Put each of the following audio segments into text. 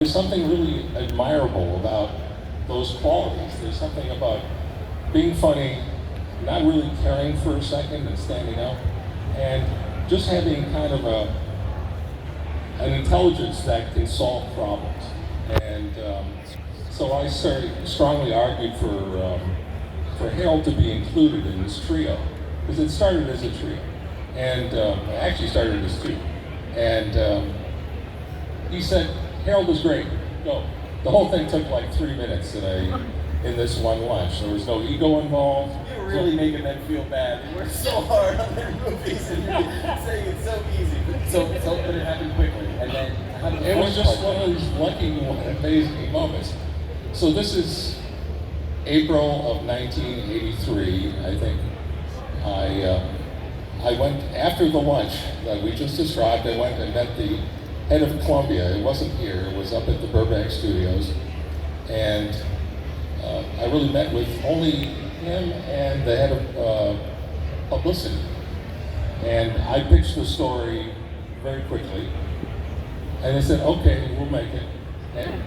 There's something really admirable about those qualities. There's something about being funny, not really caring for a second and standing up, and just having kind of an intelligence that can solve problems. And so I strongly argued for Harold to be included in this trio, because it started as a trio, and actually started as two. And he said, Harold was great. No, the whole thing took like 3 minutes in this one lunch. There was no ego involved. You're really making them feel bad. They work so hard on their movies and you're saying it's so easy. But it happened quickly. And then it was just one of these lucky, amazing moments. So this is April of 1983, I think. I went after the lunch that we just described. I went and met the head of Columbia. It wasn't here, it was up at the Burbank Studios. And I really met with only him and the head of publicity. And I pitched the story very quickly. And they said, okay, we'll make it. And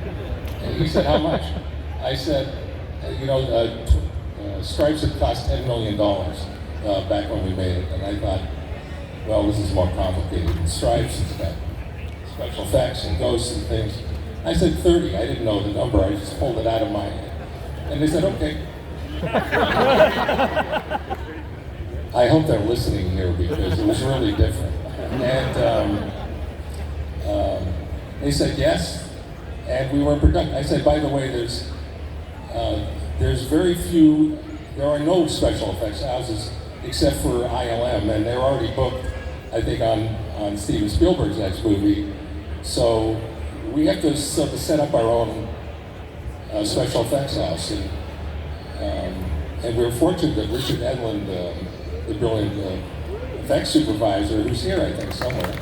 he said, how much? I said, Stripes had cost $10 million back when we made it. And I thought, well, this is more complicated than Stripes. It's got special effects and ghosts and things. I said 30. I didn't know the number. I just pulled it out of my head. And they said, okay. I hope they're listening here because it was really different. And they said yes, and we were productive. I said, by the way, there's very few, there are no special effects houses except for ILM, and they're already booked, I think, on Steven Spielberg's next movie. So we have to sort of set up our own special effects house. And we're fortunate that Richard Edlund, the brilliant effects supervisor, who's here, I think, somewhere. And,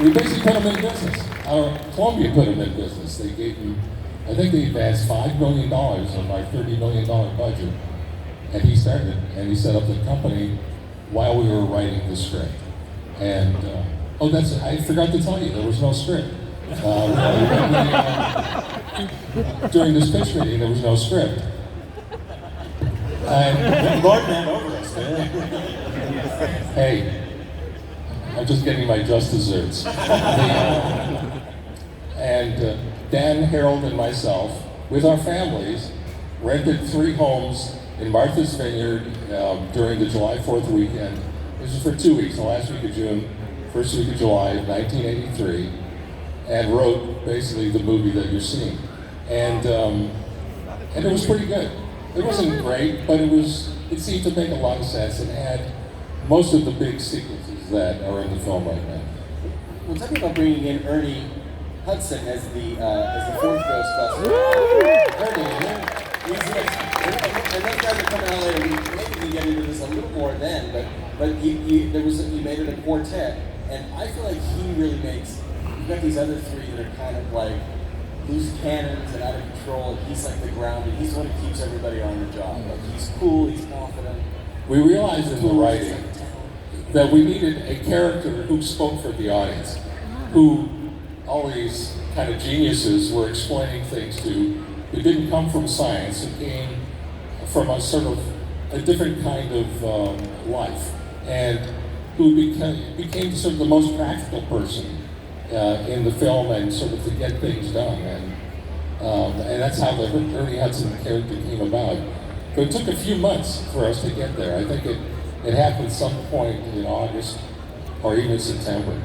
we basically put him in business. Columbia put him in business. They gave him, I think they advanced $5 million of our $30 million budget. And he started, and he set up the company while we were writing the script. And, I forgot to tell you, there was no script. During this pitch meeting, there was no script. And Lord man over us, man. Hey, I'm just getting my just desserts. And Dan, Harold, and myself, with our families, rented 3 homes in Martha's Vineyard during the July 4th weekend. This is for 2 weeks, the last week of June, first week of July of 1983, and wrote basically the movie that you're seeing. And it was pretty good. It wasn't great, but it seemed to make a lot of sense and had most of the big sequences that are in the film right now. Well, talking about bringing in Ernie Hudson as the 4th Ghostbuster. Ernie, and those guys are coming out later. Maybe we can get into this a little more then, but you made it a quartet, and I feel like he really makes. You've got these other 3 that are kind of like loose cannons and out of control, and he's like the grounded. He's the one who keeps everybody on the job. Like he's cool, he's confident. We realized in the writing that we needed a character who spoke for the audience, who all these kind of geniuses were explaining things to, who didn't come from science and came from a sort of a different kind of life, and who became sort of the most practical person in the film and sort of to get things done. And that's how the Ernie Hudson character came about. But it took a few months for us to get there. I think it happened some point in August or even September.